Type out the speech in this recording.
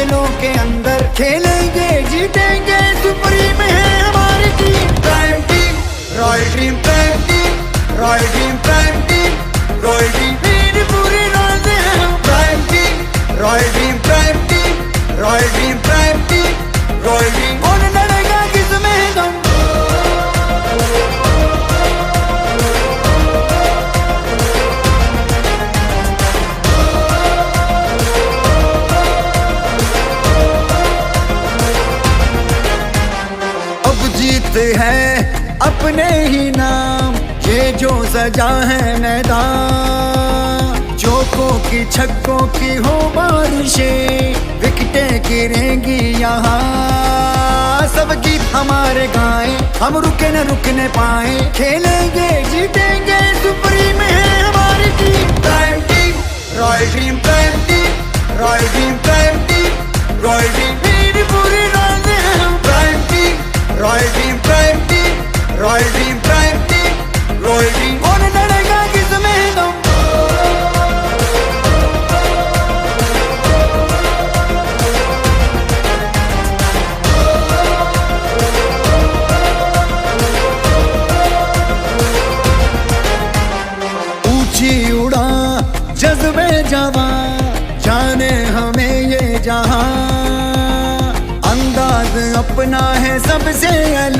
दिलों के अंदर, खेलेंगे जीतेंगे, सुप्रीम है हमारी team. Prime team, royal dream, prime team, royal dream, prime team, royal dream, मेरी पूरी रात है हम। Prime team, royal dream, prime team, royal dream, prime team, royal dream, कौन लड़ेगा किसमें दम। जीतते हैं अपने ही नाम, ये जो सजा है मैदान। चौकों की छक्कों की हो बारिशें, विकेटें गिरेंगी यहाँ। सब गीत हमारे गाएं, हम रुके न रुकने पाए, खेलेंगे जीतेंगे, सुप्रीम है हमारी team. Prime team, royal dream, prime team, royal dream, prime team, royal dream, मेरी पूरी रात है हम। Prime team, royal dream, prime team, royal dream, prime team, royal dream, कौन लड़ेगा किसमें दम। ऊंची उड़ा जज्बे जवां, जाने हमें ये जहां। अंदाज अपना है सबसे अलग।